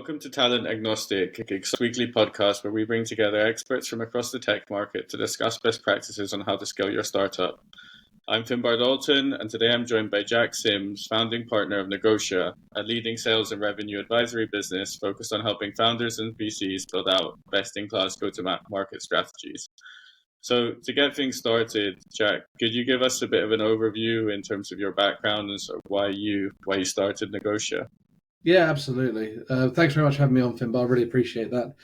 Welcome to Talent Agnostic, a weekly podcast where we bring together experts from across the tech market to discuss best practices on how to scale your startup. I'm Finbar Dalton, and today I'm joined by Jack Sims, founding partner of Negotia, a leading sales and revenue advisory business focused on helping founders and VCs build out best-in-class go-to-market strategies. So to get things started, Jack, could you give us a bit of an overview in terms of your background and sort of why you started Negotia? Yeah, absolutely. Thanks very much for having me on, Finbar. I really appreciate that.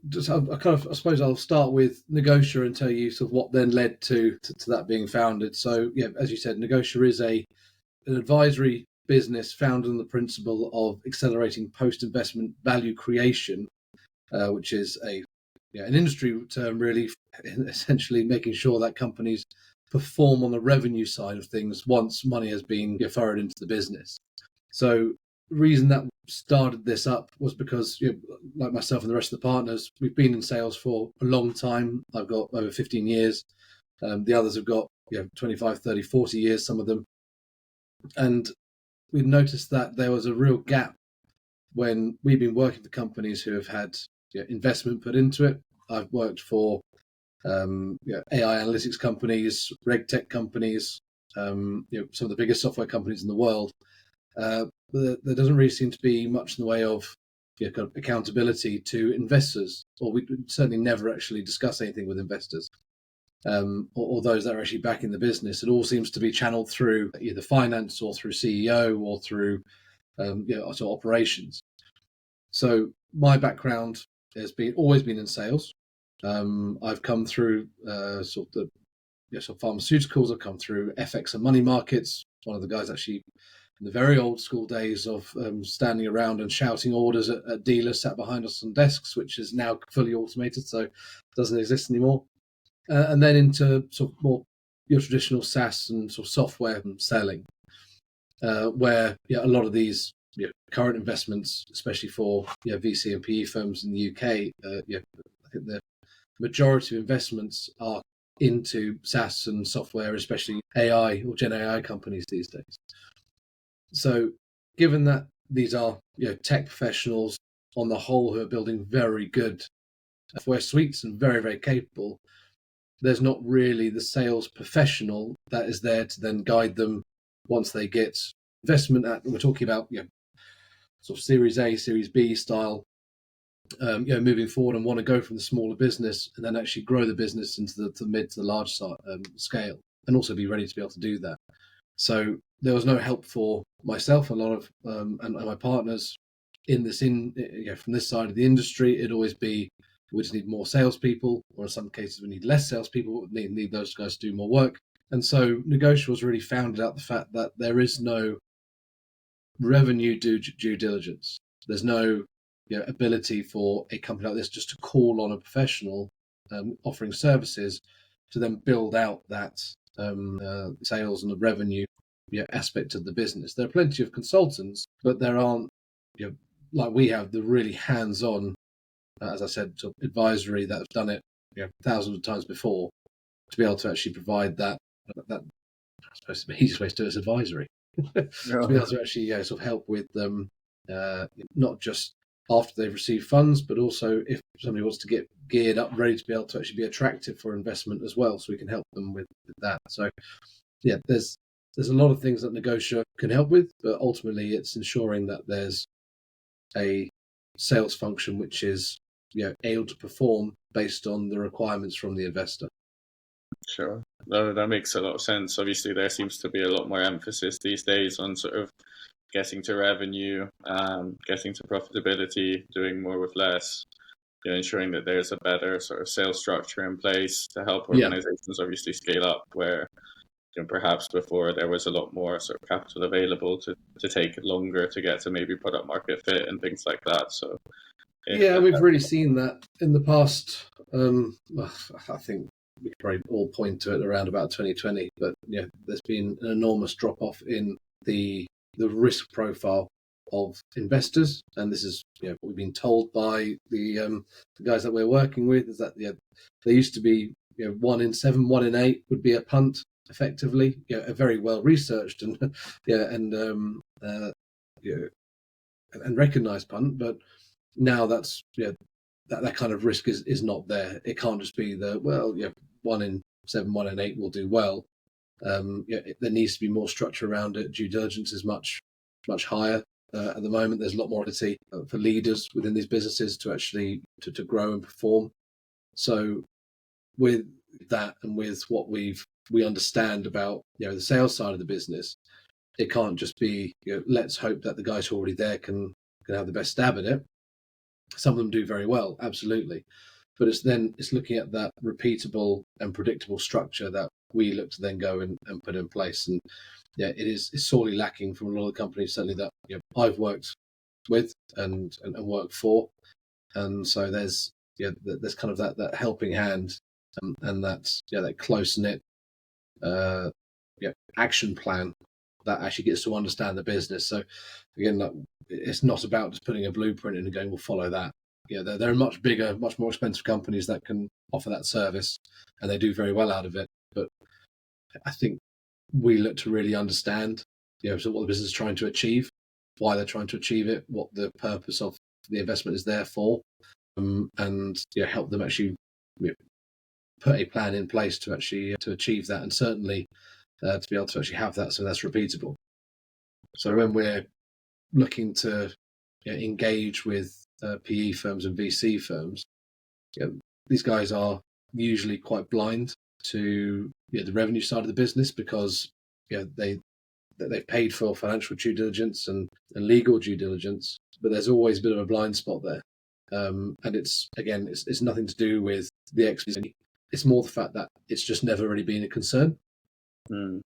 I suppose I'll start with Negotia and tell you sort of what then led to that being founded. So, yeah, as you said, Negotia is an advisory business founded on the principle of accelerating post-investment value creation, which is an industry term, really, essentially making sure that companies perform on the revenue side of things once money has been furrowed into the business. So the reason that started this up was because, like myself and the rest of the partners, we've been in sales for a long time. I've got over 15 years. The others have got 25, 30, 40 years, some of them. And we noticed that there was a real gap when we've been working for companies who have had investment put into it. I've worked for AI analytics companies, reg tech companies, some of the biggest software companies in the world. There doesn't really seem to be much in the way of kind of accountability to investors, or we certainly never actually discuss anything with investors or those that are actually backing the business. It all seems to be channeled through either finance or through CEO or through operations. So my background has always been in sales. I've come through pharmaceuticals. I've come through FX and money markets. One of the guys actually in the very old school days of standing around and shouting orders at dealers sat behind us on desks, which is now fully automated, so it doesn't exist anymore. And then into sort of more your traditional SaaS and sort of software selling, where a lot of these current investments, especially for VC and PE firms in the UK, I think the majority of investments are into SaaS and software, especially AI or Gen AI companies these days. So given that these are tech professionals on the whole who are building very good software suites and very, very capable, there's not really the sales professional that is there to then guide them once they get investment we're talking about sort of Series A, Series B style, moving forward and want to go from the smaller business and then actually grow the business into the mid to the large scale, and also be ready to be able to do that. So there was no help for myself, a lot of and my partners in this from this side of the industry. It'd always be we just need more salespeople, or in some cases we need less salespeople. We need those guys to do more work. And so Negotia was really founded out the fact that there is no revenue due diligence. There's no ability for a company like this just to call on a professional offering services to then build out that sales and the revenue aspect of the business. There are plenty of consultants, but there aren't, like we have, the really hands-on, as I said, sort of advisory that have done it thousands of times before, to be able to actually provide that I suppose the easiest way to do it is advisory. To be able to actually sort of help with them, not just after they've received funds, but also if somebody wants to get geared up, ready to be able to actually be attractive for investment as well, so we can help them with that. So there's a lot of things that Negotia can help with, but ultimately it's ensuring that there's a sales function which is able to perform based on the requirements from the investor. Sure. No, that makes a lot of sense. Obviously, there seems to be a lot more emphasis these days on sort of getting to revenue, getting to profitability, doing more with less, ensuring that there's a better sort of sales structure in place to help organizations obviously scale up, where perhaps before there was a lot more sort of capital available to take longer to get to maybe product market fit and things like that. So we've really seen that in the past. I think we could probably all point to it around about 2020, but there's been an enormous drop off in the risk profile of investors, and this is what we've been told by the guys that we're working with, is that there used to be 1 in 7, 1 in 8 would be a punt, effectively, a very well researched and and recognise punt, but now that's that kind of risk is not there. It can't just be 1 in 7, 1 in 8 will do well. There needs to be more structure around it. Due diligence is much higher at the moment. There's a lot more ability for leaders within these businesses to actually to grow and perform. So with that and with what we understand about the sales side of the business, it can't just be let's hope that the guys who are already there can have the best stab at it. Some of them do very well, absolutely, but it's looking at that repeatable and predictable structure that we look to then go and put in place. And it's sorely lacking from a lot of the companies, certainly that I've worked with and worked for. And so there's kind of that helping hand, and that close knit action plan that actually gets to understand the business. So again, it's not about just putting a blueprint in and going, we'll follow that. There are much bigger, much more expensive companies that can offer that service, and they do very well out of it. But I think we look to really understand, so what the business is trying to achieve, why they're trying to achieve it, what the purpose of the investment is there for, and help them actually put a plan in place to actually to achieve that, and certainly to be able to actually have that so that's repeatable. So when we're looking to engage with PE firms and VC firms, these guys are usually quite blind to the revenue side of the business, because they've paid for financial due diligence and legal due diligence, but there's always a bit of a blind spot there. And it's nothing to do with the expertise. It's more the fact that it's just never really been a concern.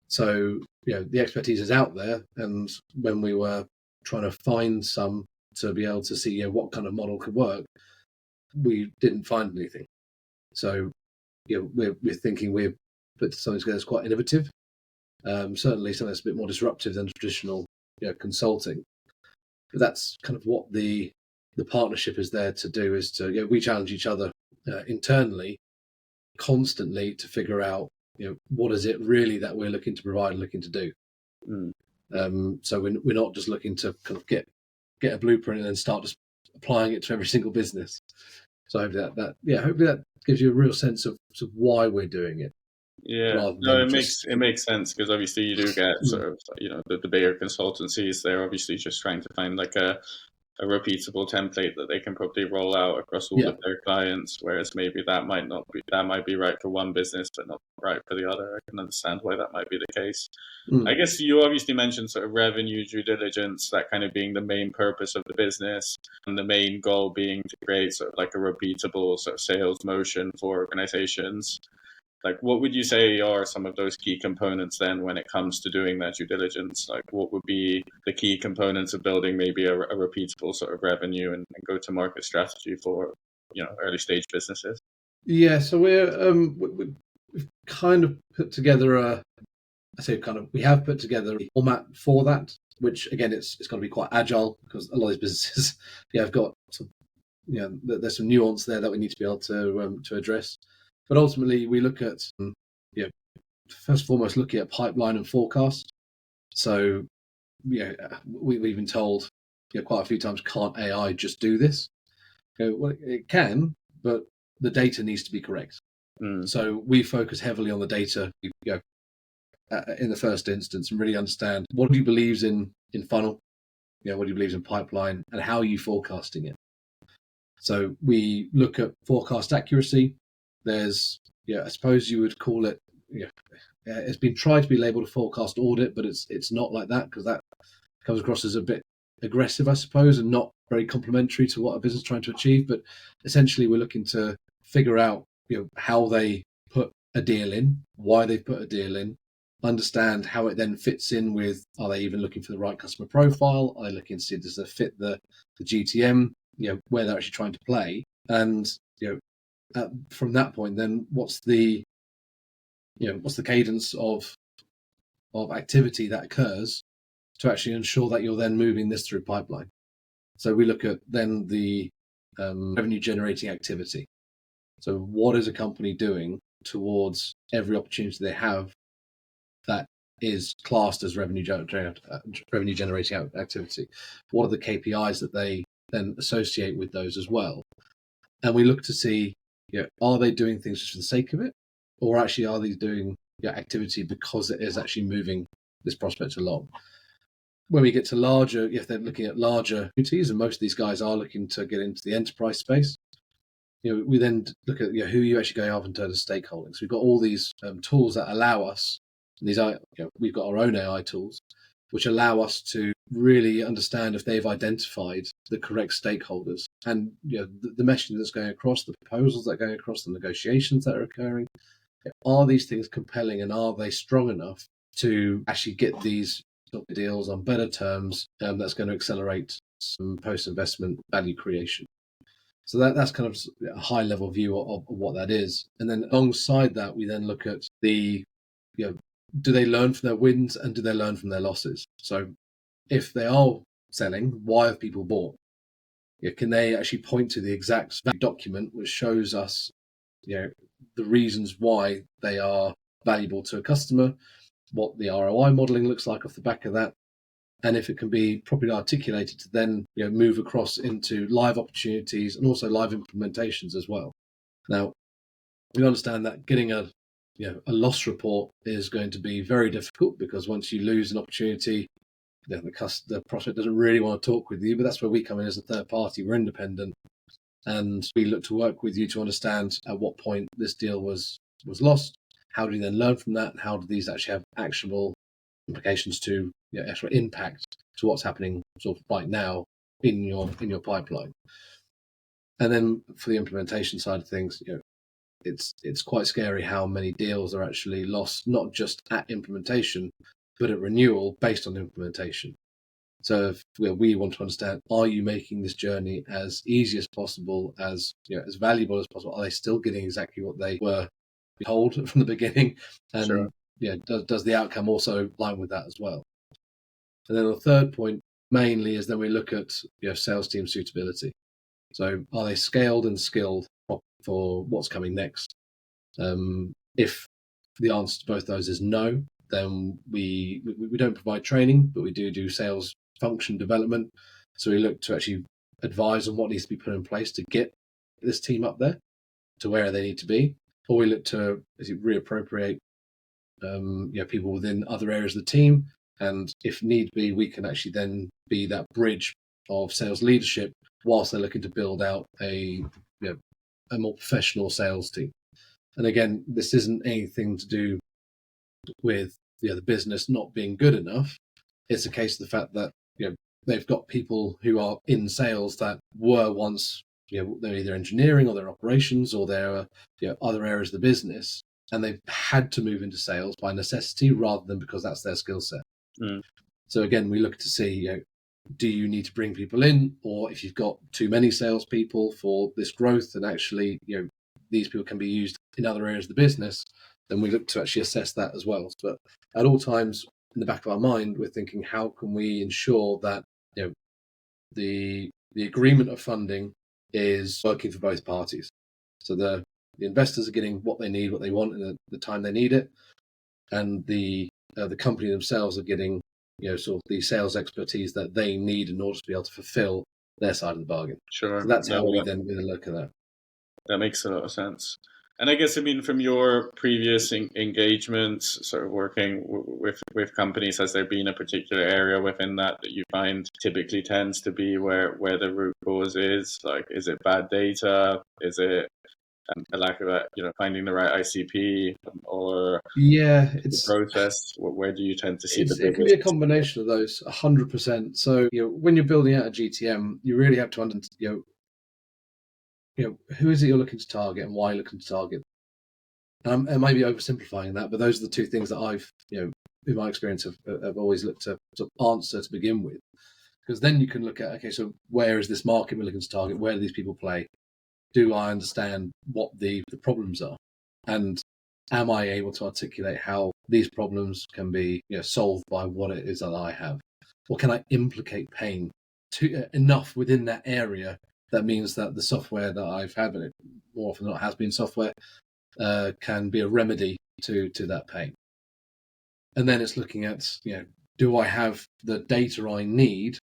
So the expertise is out there, and when we were trying to find some to be able to see what kind of model could work, we didn't find anything. So we're thinking we've put something together that's quite innovative, certainly something that's a bit more disruptive than traditional consulting. But that's kind of what the partnership is there to do, is to we challenge each other internally constantly to figure out what is it really that we're looking to provide and looking to do. So we're not just looking to kind of get a blueprint and then start just applying it to every single business. So hopefully that gives you a real sense of why we're doing it. Yeah, no, it makes sense, because obviously you do get sort of the bigger consultancies. They're obviously just trying to find like a repeatable template that they can probably roll out across all of their clients, whereas maybe that might be right for one business but not right for the other. I can understand why that might be the case. I guess you obviously mentioned sort of revenue due diligence, that kind of being the main purpose of the business, and the main goal being to create sort of like a repeatable sort of sales motion for organizations. Like, what would you say are some of those key components then when it comes to doing that due diligence? Like, what would be the key components of building maybe a repeatable sort of revenue and go-to-market strategy for early stage businesses? Yeah, so we've kind of put together we have put together a format for that, which again it's got to be quite agile, because a lot of these businesses have got there's some nuance there that we need to be able to address. But ultimately, we look at first and foremost looking at pipeline and forecast. So we've been told quite a few times, can't AI just do this? Well, it can, but the data needs to be correct. So we focus heavily on the data in the first instance, and really understand what he believes in funnel, what he believes in pipeline, and how are you forecasting it. So we look at forecast accuracy. There's, I suppose you would call it, it's been tried to be labeled a forecast audit, but it's not like that, because that comes across as a bit aggressive, I suppose, and not very complementary to what a business is trying to achieve. But essentially, we're looking to figure out, how they put a deal in, why they've put a deal in, understand how it then fits in with, are they even looking for the right customer profile? Are they looking to see, does it fit the GTM, where they're actually trying to play? And, from that point, then what's the cadence of activity that occurs to actually ensure that you're then moving this through pipeline. So we look at then the revenue generating activity. So what is a company doing towards every opportunity they have that is classed as revenue generating activity? What are the KPIs that they then associate with those as well? And we look to see, are they doing things just for the sake of it, or actually are they doing activity because it is actually moving this prospect along? When we get to larger, if they're looking at larger opportunities, and most of these guys are looking to get into the enterprise space, we then look at who you actually going after in terms of stakeholding. So we've got all these tools that allow us, and these are, we've got our own AI tools, which allow us to really understand if they've identified the correct stakeholders and the messaging that's going across, the proposals that are going across, the negotiations that are occurring. Are these things compelling, and are they strong enough to actually get these deals on better terms that's going to accelerate some post-investment value creation? So that's kind of a high-level view of what that is. And then alongside that, we then look at the, do they learn from their wins and do they learn from their losses? So if they are selling, why have people bought? Can they actually point to the exact document which shows us, the reasons why they are valuable to a customer, what the ROI modeling looks like off the back of that, and if it can be properly articulated to then move across into live opportunities and also live implementations as well. Now, we understand that getting a loss report is going to be very difficult, because once you lose an opportunity, the prospect doesn't really want to talk with you. But that's where we come in as a third party. We're independent, and we look to work with you to understand at what point this deal was lost. How do you then learn from that? And how do these actually have actionable implications to actual impact to what's happening sort of right now in your pipeline? And then for the implementation side of things, it's quite scary how many deals are actually lost, not just at implementation, but at renewal based on implementation. So if we want to understand, are you making this journey as easy as possible, as as valuable as possible? Are they still getting exactly what they were told from the beginning? And Sure. does the outcome also line with that as well? And then the third point mainly is then we look at sales team suitability. So are they scaled and skilled for what's coming next? If the answer to both those is no, then we don't provide training, but we do sales function development. So we look to actually advise on what needs to be put in place to get this team up there to where they need to be, or we look to reappropriate people within other areas of the team, and if need be, we can actually then be that bridge of sales leadership whilst they're looking to build out a more professional sales team. And again, this isn't anything to do with the business not being good enough. It's a case of the fact that they've got people who are in sales that were once they're either engineering or their operations or their other areas of the business, and they've had to move into sales by necessity rather than because that's their skill set. So again, we look to see do you need to bring people in, or if you've got too many salespeople for this growth and actually these people can be used in other areas of the business, then we look to actually assess that as well. But at all times in the back of our mind, we're thinking, how can we ensure that the agreement of funding is working for both parties? So the investors are getting what they need, what they want, in the time they need it, and the company themselves are getting sort of the sales expertise that they need in order to be able to fulfill their side of the bargain. Sure. So that's how we then look at that. That makes a lot of sense. And I guess, from your previous engagements, sort of working with companies, has there been a particular area within that you find typically tends to be where the root cause is? Like, is it bad data? Is it a lack of finding the right ICP, or it's the process? Where do you tend to see the biggest? It can be a combination of those, 100%. So when you're building out a GTM, you really have to understand who is it you're looking to target and why you're looking to target. And I may be oversimplifying that, but those are the two things that I've, in my experience, have always looked to sort of answer to begin with. Because then you can look at, okay, so where is this market we're looking to target? Where do these people play? Do I understand what the problems are? And am I able to articulate how these problems can be solved by what it is that I have? Or can I implicate pain enough within that area that means that the software that I've had, and it more often than not has been software, can be a remedy to that pain? And then it's looking at, do I have the data I need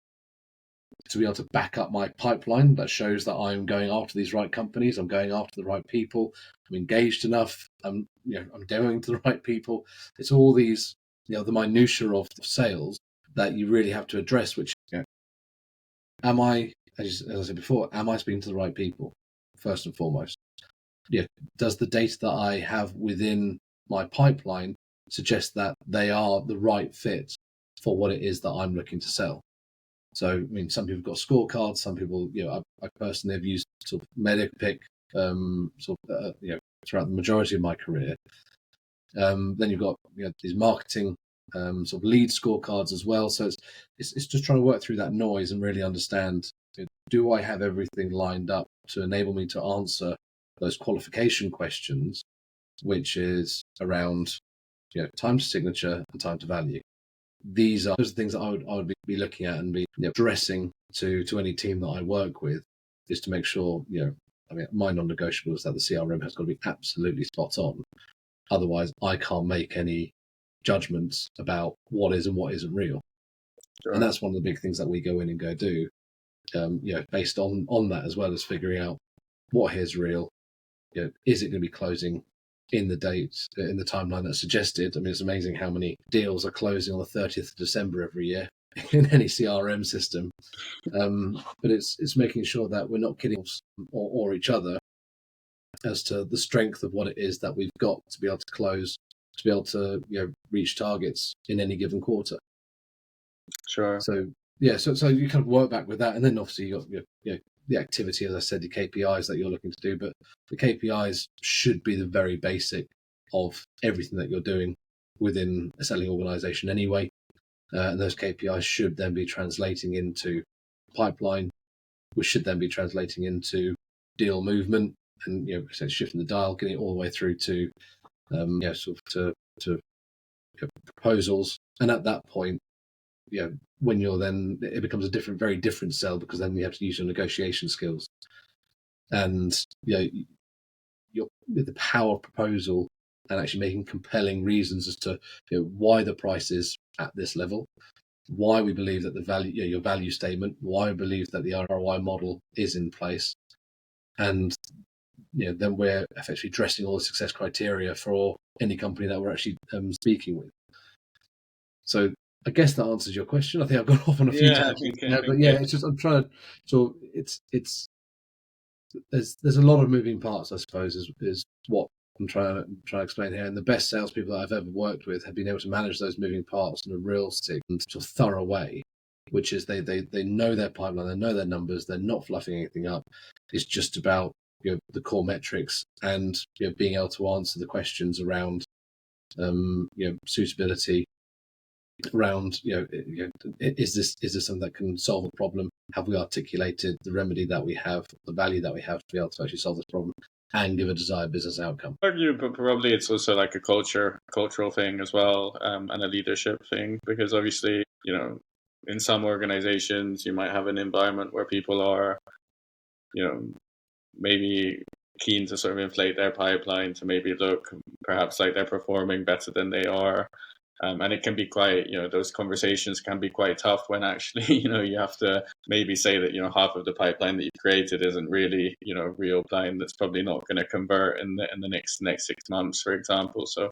to be able to back up my pipeline that shows that I'm going after these right companies, I'm going after the right people, I'm engaged enough, I'm demoing to the right people. It's all these, the minutiae of sales that you really have to address, which, am I, as I said before, am I speaking to the right people, first and foremost? Does the data that I have within my pipeline suggest that they are the right fit for what it is that I'm looking to sell? So, some people have got scorecards. Some people, I personally have used sort of Medipick, throughout the majority of my career. Then you've got these marketing sort of lead scorecards as well. So it's just trying to work through that noise and really understand: do I have everything lined up to enable me to answer those qualification questions, which is around time to signature and time to value. Those are things that I would be looking at and be addressing to any team that I work with, is to make sure my non-negotiable is that the CRM has got to be absolutely spot on. Otherwise, I can't make any judgments about what is and what isn't real. Sure. And that's one of the big things that we go in and go do, based on that, as well as figuring out what is real. Is it going to be closing in the dates, in the timeline that's suggested? It's amazing how many deals are closing on the 30th of December every year in any CRM system. But it's making sure that we're not kidding or each other as to the strength of what it is that we've got to be able to close, to be able to reach targets in any given quarter. Sure. So so you kind of work back with that, and then obviously you got the activity, as I said, the KPIs that you're looking to do, but the KPIs should be the very basic of everything that you're doing within a selling organization anyway. And those KPIs should then be translating into pipeline, which should then be translating into deal movement, and shifting the dial, getting it all the way through to to proposals. And at that point, when you're then, it becomes a very different sell, because then you have to use your negotiation skills and the power of proposal, and actually making compelling reasons as to why the price is at this level, why we believe that the value, your value statement, why we believe that the ROI model is in place, and then we're effectively addressing all the success criteria for any company that we're actually speaking with. So I guess that answers your question. I think I've gone off on a few times, but it's just, I'm trying to. So it's there's a lot of moving parts, I suppose, is what I'm trying to explain here. And the best salespeople that I've ever worked with have been able to manage those moving parts in a real sort of thorough way, which is they know their pipeline, they know their numbers, they're not fluffing anything up. It's just about the core metrics and being able to answer the questions around suitability, around is this something that can solve a problem? Have we articulated the remedy that we have, the value that we have to be able to actually solve this problem and give a desired business outcome? Argue, but probably it's also like a cultural thing as well, and a leadership thing, because obviously in some organizations you might have an environment where people are maybe keen to sort of inflate their pipeline to maybe look perhaps like they're performing better than they are. And it can be quite, those conversations can be quite tough when actually, you have to maybe say that, half of the pipeline that you've created isn't really, real pipeline that's probably not going to convert in the next 6 months, for example. So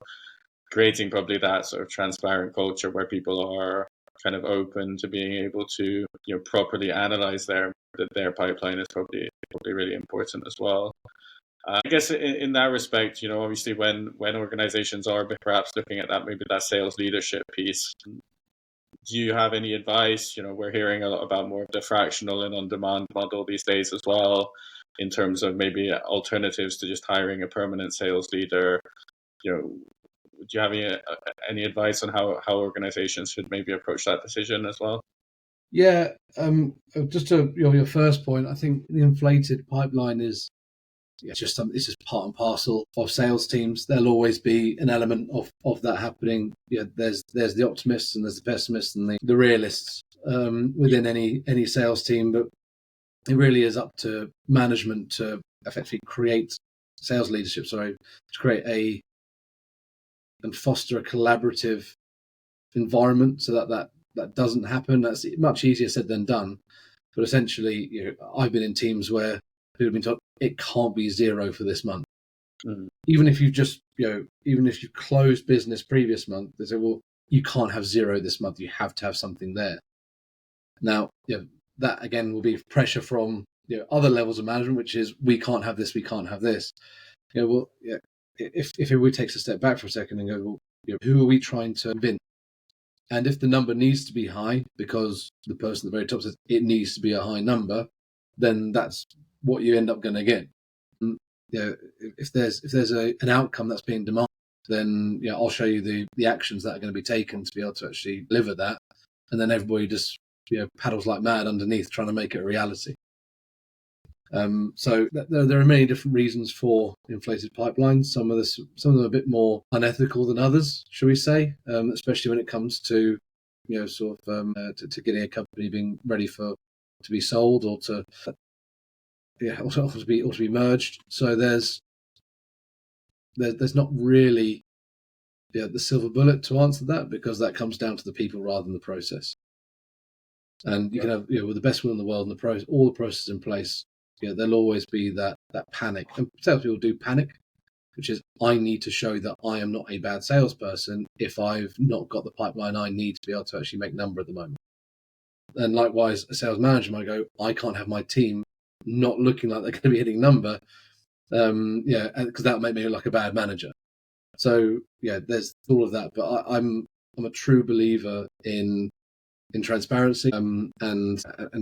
creating probably that sort of transparent culture where people are kind of open to being able to, properly analyze their pipeline is probably really important as well. I guess in that respect, obviously when organizations are perhaps looking at that sales leadership piece, do you have any advice? We're hearing a lot about more of the fractional and on-demand model these days as well, in terms of maybe alternatives to just hiring a permanent sales leader. Do you have any advice on how organizations should maybe approach that decision as well? Yeah, just to your first point, I think the inflated pipeline is just something. This is part and parcel of sales teams. There'll always be an element of that happening. There's the optimists and there's the pessimists and the realists within any sales team, but it really is up to management to effectively create sales leadership. To create and foster a collaborative environment so that doesn't happen. That's much easier said than done. But essentially, I've been in teams where people have been told it can't be zero for this month. Even if you just, even if you closed business previous month, they say, well, you can't have zero this month. You have to have something there. Now, that again will be pressure from other levels of management, which is we can't have this, we can't have this. If everybody takes a step back for a second and go, well, who are we trying to convince? And if the number needs to be high because the person at the very top says it needs to be a high number, then that's what you end up going to get. If there's an outcome that's being demanded, then I'll show you the actions that are going to be taken to be able to actually deliver that, and then everybody just paddles like mad underneath trying to make it a reality. So there are many different reasons for inflated pipelines. Some of them are a bit more unethical than others, shall we say? Especially when it comes to to getting a company being ready to be sold or to be merged. So there's not really the silver bullet to answer that, because that comes down to the people rather than the process. And you can have with the best will in the world and all the processes in place. There'll always be that panic, and salespeople do panic, which is I need to show that I am not a bad salesperson if I've not got the pipeline I need to be able to actually make number at the moment. And likewise, a sales manager might go, I can't have my team not looking like they're going to be hitting number, because that would make me look like a bad manager. So there's all of that. But I'm a true believer in transparency and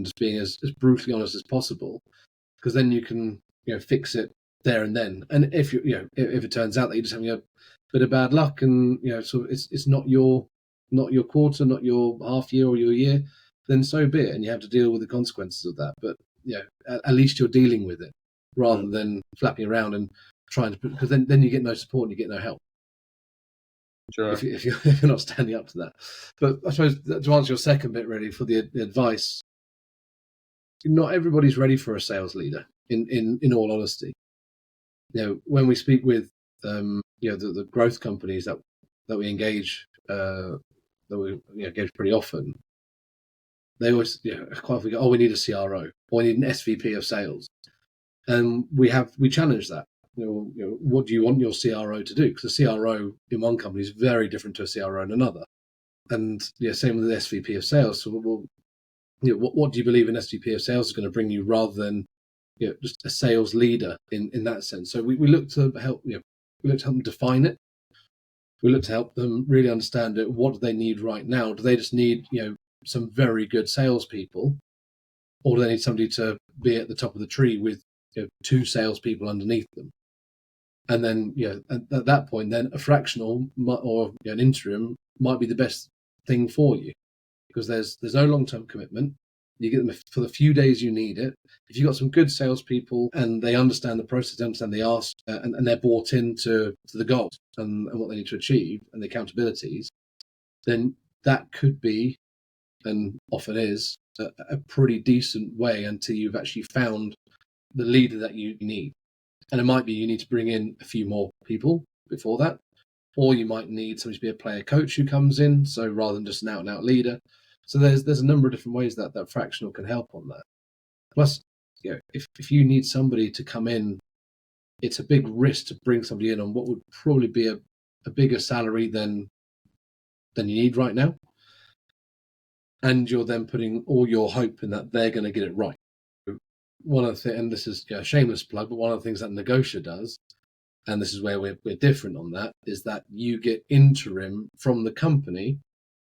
just being as brutally honest as possible, because then you can fix it there and then. And if if it turns out that you're just having a bit of bad luck and it's not your quarter, not your half year or your year, then so be it, and you have to deal with the consequences of that. But at least you're dealing with it rather than flapping around and trying to, because then you get no support and you get no help. Sure. If you're not standing up to that. But I suppose to answer your second bit, really, for the advice, not everybody's ready for a sales leader. In all honesty, when we speak with the growth companies that we engage, engage pretty often, they always quite often go, oh, we need a CRO or we need an SVP of sales, and we challenge that. What do you want your CRO to do? Because a CRO in one company is very different to a CRO in another. And same with the SVP of sales. So, what do you believe an SVP of sales is going to bring you, rather than just a sales leader in that sense? So we look to help. We look to help them define it. We look to help them really understand it. What do they need right now? Do they just need some very good salespeople, or do they need somebody to be at the top of the tree with 2 salespeople underneath them? And then, at that point, then a fractional or an interim might be the best thing for you, because there's no long-term commitment. You get them for the few days you need it. If you've got some good salespeople and they understand the process, they understand the ask, and they're bought into the goals and what they need to achieve and the accountabilities, then that could be, and often is, a pretty decent way until you've actually found the leader that you need. And it might be you need to bring in a few more people before that, or you might need somebody to be a player coach who comes in, so rather than just an out-and-out leader. So there's a number of different ways that fractional can help on that. Plus, if you need somebody to come in, it's a big risk to bring somebody in on what would probably be a bigger salary than you need right now. And you're then putting all your hope in that they're going to get it right. One of the things, and this is a shameless plug, but one of the things that Negotia does, and this is where we're different on that, is that you get interim from the company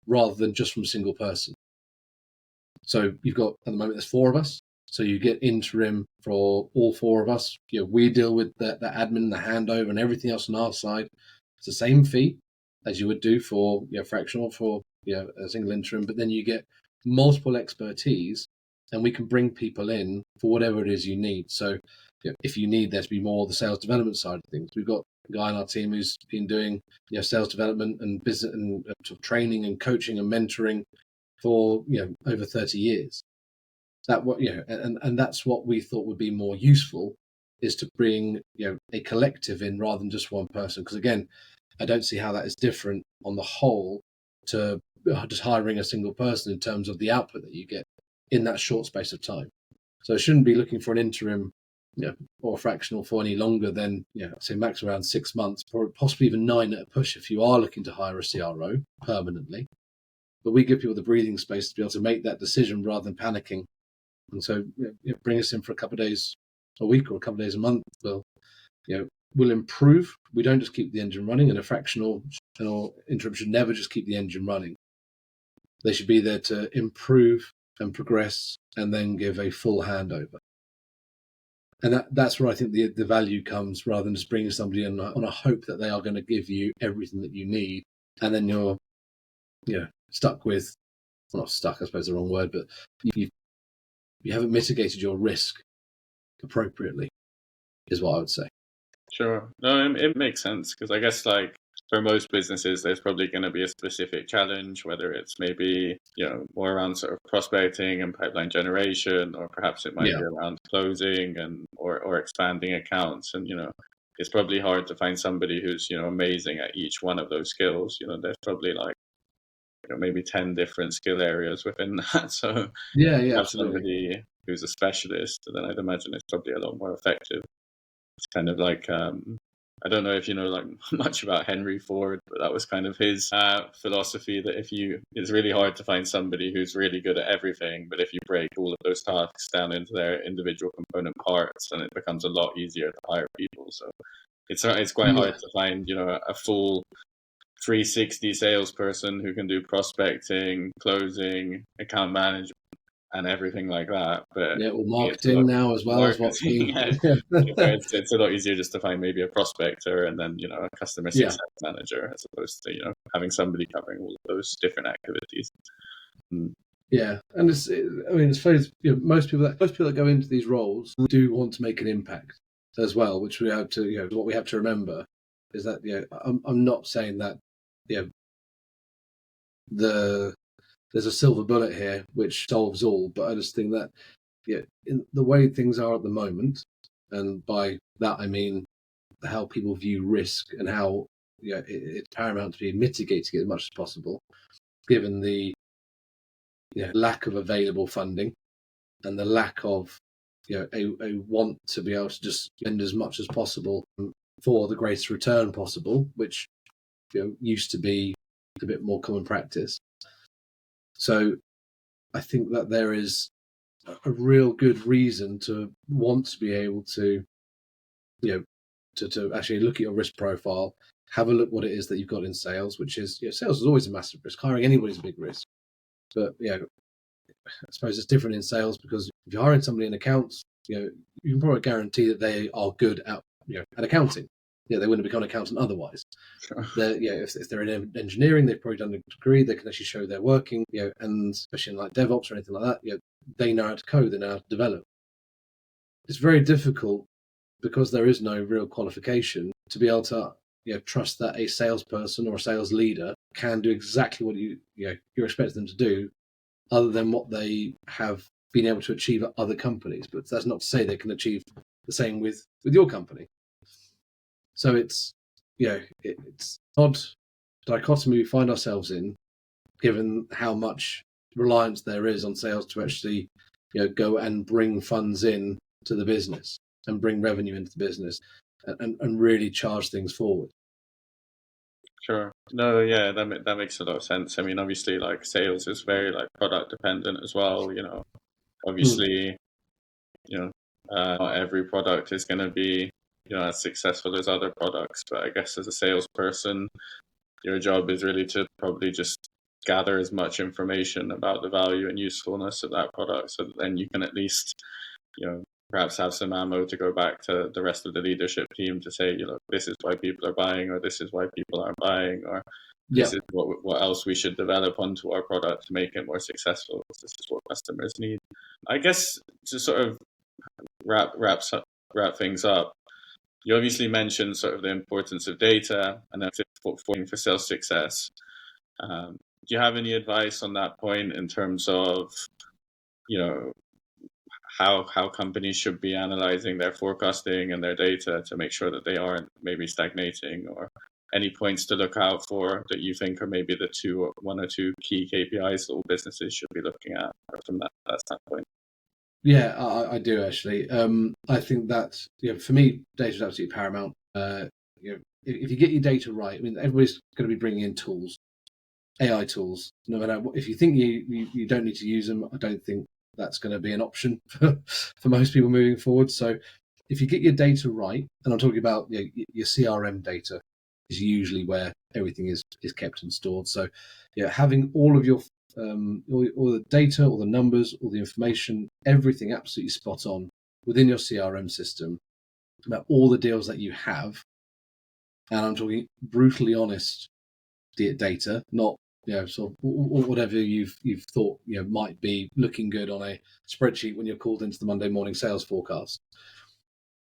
rather than just from a single person. So you've got, at the moment, there's 4 of us. So you get interim for all 4 of us. We deal with the admin, the handover, and everything else on our side. It's the same fee as you would do for fractional, for a single interim, but then you get multiple expertise, and we can bring people in for whatever it is you need. So if you need there to be more the sales development side of things, we've got a guy on our team who's been doing sales development and business and training and coaching and mentoring for over 30 years. That and that's what we thought would be more useful, is to bring a collective in rather than just one person. Because again, I don't see how that is different on the whole to just hiring a single person in terms of the output that you get in that short space of time. So it shouldn't be looking for an interim, or fractional for any longer than, say max around 6 months, or possibly even 9 at a push if you are looking to hire a CRO permanently. But we give people the breathing space to be able to make that decision rather than panicking. And so bring us in for a couple of days a week or a couple of days a month. We'll improve. We don't just keep the engine running, and a fractional or interim should never just keep the engine running. They should be there to improve and progress and then give a full handover. And that's where I think the value comes, rather than just bringing somebody in on a hope that they are going to give you everything that you need. And then you're stuck with, well, not stuck, I suppose the wrong word, but you haven't mitigated your risk appropriately, is what I would say. Sure. No, it makes sense, because I guess like for most businesses, there's probably going to be a specific challenge, whether it's maybe more around sort of prospecting and pipeline generation, or perhaps it might be around closing and or expanding accounts. And it's probably hard to find somebody who's amazing at each one of those skills. There's probably like maybe 10 different skill areas within that. So have absolutely. somebody who's a specialist, then I'd imagine it's probably a lot more effective. It's kind of like I don't know if you know like much about Henry Ford, but that was kind of his philosophy, that it's really hard to find somebody who's really good at everything, but if you break all of those tasks down into their individual component parts, then it becomes a lot easier to hire people. So it's quite hard to find a full 360 salesperson who can do prospecting, closing, account management, and everything like that. But marketing now as well as what's it's a lot easier just to find maybe a prospector and then a customer success manager, as opposed to having somebody covering all of those different activities. Yeah, and I suppose most people that go into these roles do want to make an impact as well, which we have to what we have to remember is that I'm not saying that there's a silver bullet here which solves all, but I just think that in the way things are at the moment, and by that I mean how people view risk and how it's paramount to be mitigating it as much as possible, given the lack of available funding and the lack of a want to be able to just spend as much as possible for the greatest return possible, which used to be a bit more common practice. So I think that there is a real good reason to want to be able to to actually look at your risk profile, have a look what it is that you've got in sales, which is sales is always a massive risk. Hiring anybody's a big risk, but I suppose it's different in sales, because if you're hiring somebody in accounts, you can probably guarantee that they are good at at accounting. They wouldn't become an accountant otherwise. Sure. If they're in engineering, they've probably done a degree. They can actually show they're working. And especially in like DevOps or anything like that, they know how to code. They know how to develop. It's very difficult, because there is no real qualification, to be able to trust that a salesperson or a sales leader can do exactly what you're expecting them to do, other than what they have been able to achieve at other companies. But that's not to say they can achieve the same with your company. So it's odd dichotomy we find ourselves in, given how much reliance there is on sales to actually go and bring funds in to the business and bring revenue into the business and really charge things forward. Sure. No, yeah, that makes a lot of sense. I mean, obviously, like sales is very like product dependent as well. Obviously, not every product is going to be as successful as other products. But I guess as a salesperson, your job is really to probably just gather as much information about the value and usefulness of that product, so that then you can at least perhaps have some ammo to go back to the rest of the leadership team to say, this is why people are buying, or this is why people aren't buying, or this is what else we should develop onto our product to make it more successful. This is what customers need. I guess to sort of wrap things up, you obviously mentioned sort of the importance of data and that's for sales success. Do you have any advice on that point in terms of, how companies should be analyzing their forecasting and their data to make sure that they aren't maybe stagnating or any points to look out for that you think are maybe one or two key KPIs that all businesses should be looking at from that standpoint? Yeah, I do actually. I think that for me, data is absolutely paramount. If you get your data right, I mean, everybody's going to be bringing in tools, AI tools. No matter what, if you think you don't need to use them, I don't think that's going to be an option for most people moving forward. So, if you get your data right, and I'm talking about your CRM data, is usually where everything is kept and stored. So, having all of your all the data, all the numbers, all the information, everything absolutely spot on within your CRM system about all the deals that you have. And I'm talking brutally honest data, not sort of whatever you've thought might be looking good on a spreadsheet when you're called into the Monday morning sales forecast.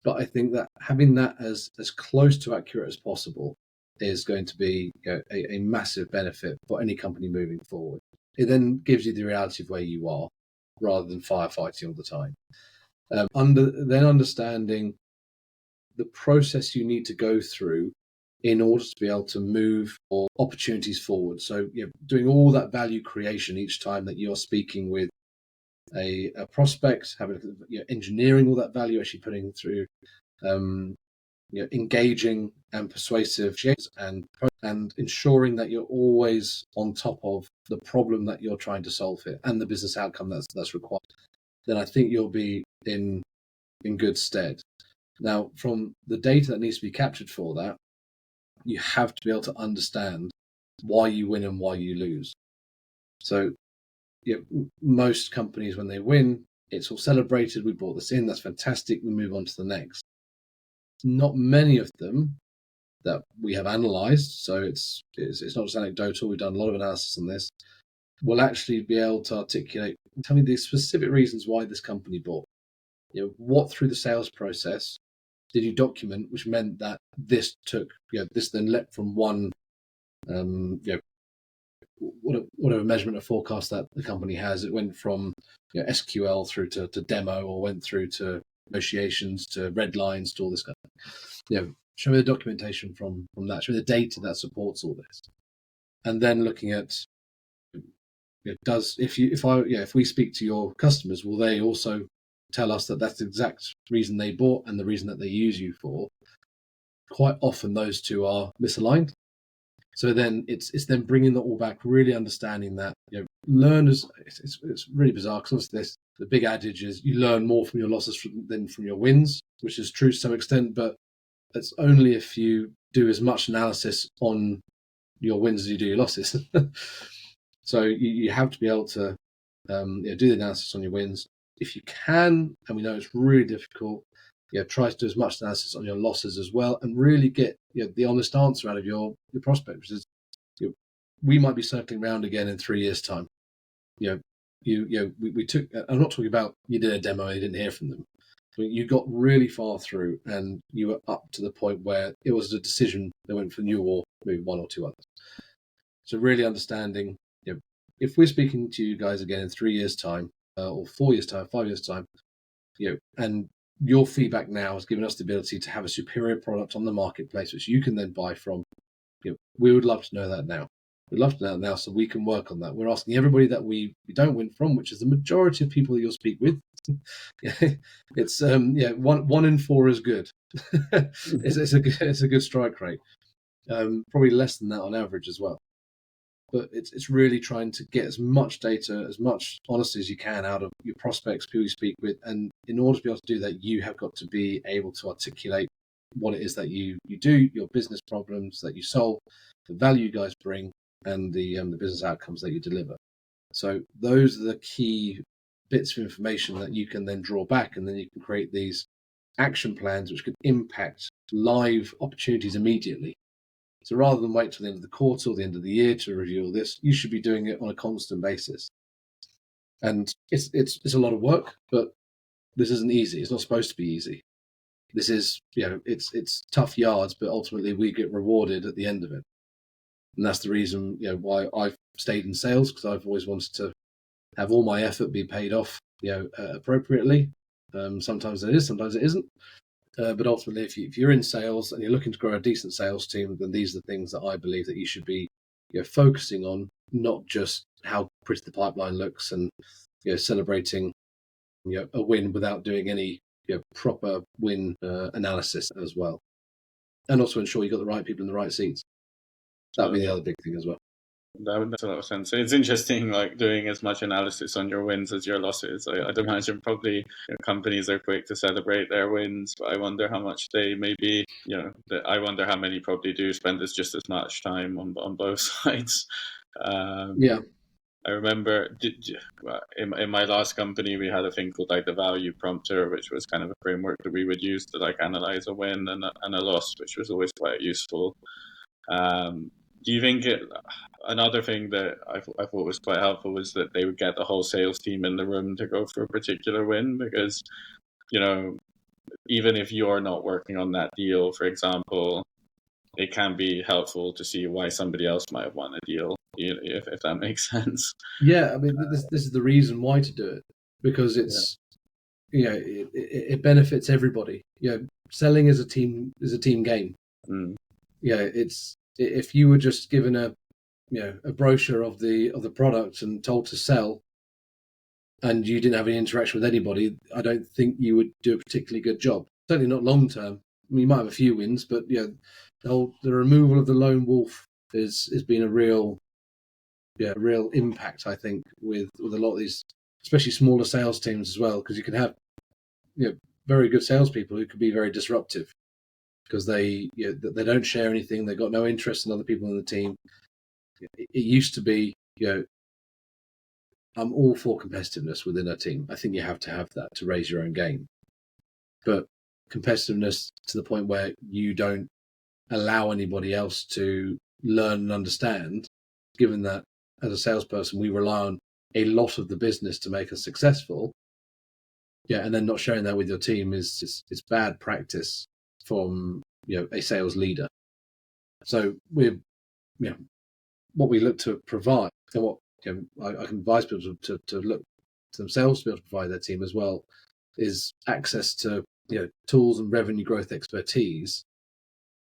But I think that having that as close to accurate as possible is going to be a massive benefit for any company moving forward. It then gives you the reality of where you are rather than firefighting all the time. Understanding the process you need to go through in order to be able to move or opportunities forward. So doing all that value creation each time that you're speaking with a prospect, having engineering all that value, actually putting through engaging and persuasive and ensuring that you're always on top of the problem that you're trying to solve here and the business outcome that's required, then I think you'll be in good stead. Now, from the data that needs to be captured for that, you have to be able to understand why you win and why you lose. So most companies, when they win, it's all celebrated. We brought this in. That's fantastic. We move on to the next. Not many of them that we have analysed, so it's not just anecdotal. We've done a lot of analysis on this. Will actually be able to articulate, tell me the specific reasons why this company bought. What through the sales process did you document, which meant that this took, this then leapt from one, whatever measurement or forecast that the company has, it went from SQL through to demo, or went through to negotiations, to red lines, to all this kind of, show me the documentation from that, show me the data that supports all this. And then looking at, if we speak to your customers, will they also tell us that that's the exact reason they bought and the reason that they use you for? Quite often those two are misaligned. So then it's then bringing that all back, really understanding that learners. It's really bizarre because obviously the big adage is you learn more from your losses than from your wins, which is true to some extent, but it's only if you do as much analysis on your wins as you do your losses. So you have to be able to do the analysis on your wins. If you can, and we know it's really difficult, try to do as much analysis on your losses as well, and really get the honest answer out of your prospect, which is we might be circling around again in 3 years' time. We took. I'm not talking about you did a demo and you didn't hear from them. You got really far through, and you were up to the point where it was a decision that went for you or maybe one or two others. So really understanding, if we're speaking to you guys again in 3 years' time, or 4 years' time, 5 years' time, and your feedback now has given us the ability to have a superior product on the marketplace, which you can then buy from. We would love to know that now. We'd love to know that now, so we can work on that. We're asking everybody that we don't win from, which is the majority of people that you'll speak with. It's 1 in 4 is good. it's a good strike rate. Probably less than that on average as well. But it's really trying to get as much data, as much honesty as you can out of your prospects, people you speak with. And in order to be able to do that, you have got to be able to articulate what it is that you do, your business problems that you solve, the value you guys bring, and the business outcomes that you deliver. So those are the key bits of information that you can then draw back, and then you can create these action plans which could impact live opportunities immediately. So rather than wait till the end of the quarter or the end of the year to review all this, you should be doing it on a constant basis. And it's a lot of work, but this isn't easy. It's not supposed to be easy. This is, it's tough yards, but ultimately we get rewarded at the end of it. And that's the reason, why I've stayed in sales, because I've always wanted to have all my effort be paid off, appropriately. Sometimes it is, sometimes it isn't. But ultimately, if you're in sales and you're looking to grow a decent sales team, then these are the things that I believe that you should be focusing on, not just how pretty the pipeline looks and celebrating a win without doing any proper win analysis as well, and also ensure you got the right people in the right seats. That'd be the other big thing as well. That makes a lot of sense. So it's interesting, like doing as much analysis on your wins as your losses. I'd imagine probably companies are quick to celebrate their wins, but I wonder how much they maybe, I wonder how many probably do spend just as much time on both sides. Yeah. I remember in my last company, we had a thing called like the value prompter, which was kind of a framework that we would use to like analyze a win and a loss, which was always quite useful. Do you think another thing that I thought was quite helpful was that they would get the whole sales team in the room to go for a particular win? Because, even if you're not working on that deal, for example, it can be helpful to see why somebody else might have won a deal, if that makes sense. Yeah, I mean, this is the reason why to do it, because it's it benefits everybody. Selling is a team game. It's if you were just given a brochure of the product and told to sell, and you didn't have any interaction with anybody, I don't think you would do a particularly good job. Certainly not long term. I mean, you might have a few wins, but the removal of the lone wolf has been a real impact, I think, with a lot of these, especially smaller sales teams as well, because you can have very good salespeople who could be very disruptive because they don't share anything, they've got no interest in other people in the team. It used to be, I'm all for competitiveness within a team. I think you have to have that to raise your own game. But competitiveness to the point where you don't allow anybody else to learn and understand, given that as a salesperson, we rely on a lot of the business to make us successful. And then not sharing that with your team is bad practice from a sales leader. So we're what we look to provide, and what I can advise people to look to themselves to be able to provide their team as well, is access to tools and revenue growth expertise,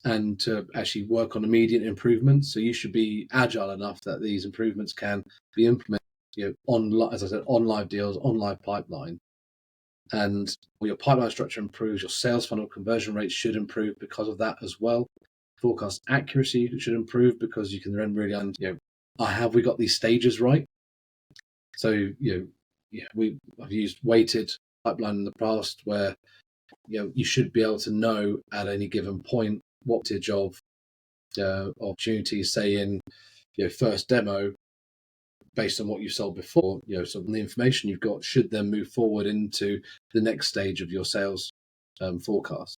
and to actually work on immediate improvements. So you should be agile enough that these improvements can be implemented on, as I said, on live deals, on live pipeline. And your pipeline structure improves, your sales funnel conversion rates should improve because of that as well. Forecast accuracy should improve because you can then really have we got these stages right? So I've used weighted pipeline in the past where you should be able to know at any given point what stage of opportunities, say in first demo, based on what you've sold before, so the information you've got should then move forward into the next stage of your sales forecast.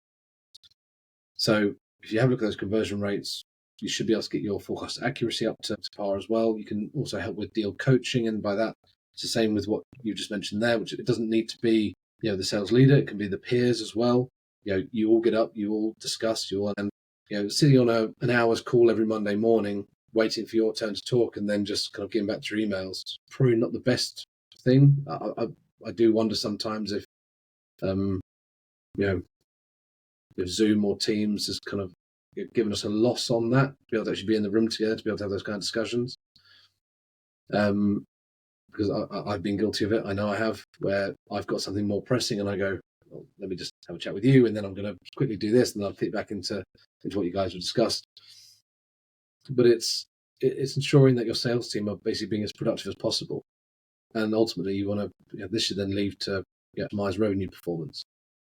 So if you have a look at those conversion rates, you should be able to get your forecast accuracy up to par as well. You can also help with deal coaching, and by that, it's the same with what you just mentioned there, which it doesn't need to be the sales leader. It can be the peers as well. You all get up, you all discuss, sitting on an hour's call every Monday morning, waiting for your turn to talk, and then just kind of getting back to your emails. Probably not the best thing. I do wonder sometimes if if Zoom or Teams has kind of given us a loss on that, to be able to actually be in the room together, to be able to have those kind of discussions. Because I've been guilty of it. I know I have, where I've got something more pressing and I go, well, let me just have a chat with you, and then I'm going to quickly do this, and then I'll fit back into what you guys have discussed. But it's ensuring that your sales team are basically being as productive as possible. And ultimately, you want to, this should then lead to optimize revenue performance,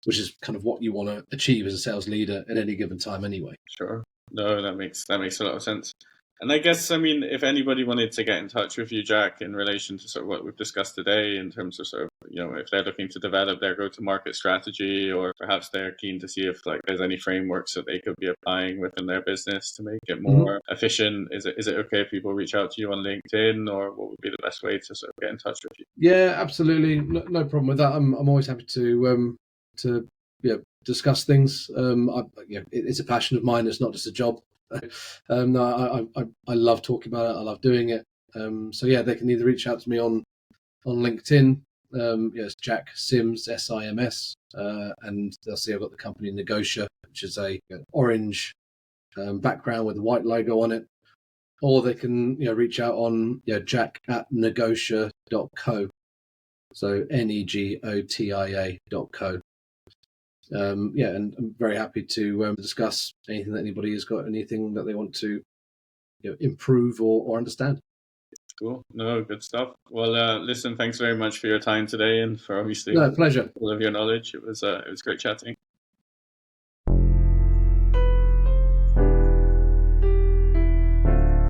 which is kind of what you want to achieve as a sales leader at any given time anyway. Sure. No, that makes a lot of sense. And I guess, I mean, if anybody wanted to get in touch with you, Jack, in relation to sort of what we've discussed today, in terms of sort of, if they're looking to develop their go-to-market strategy, or perhaps they're keen to see if there's any frameworks that they could be applying within their business to make it more efficient, is it okay if people reach out to you on LinkedIn, or what would be the best way to sort of get in touch with you? Yeah, absolutely. No problem with that. I'm always happy to discuss things. It's a passion of mine. It's not just a job. No, I love talking about it. I love doing it. So yeah, they can either reach out to me on LinkedIn, It's Jack Sims, SIMS, and they'll see I've got the company Negotia, which is an orange background with a white logo on it. Or they can reach out on jack@negotia.co. So negotia.co. And I'm very happy to discuss anything that anybody has got, anything that they want to improve or understand. Cool. No, good stuff. Well, listen, thanks very much for your time today and for obviously No, pleasure. all of your knowledge. It was great chatting.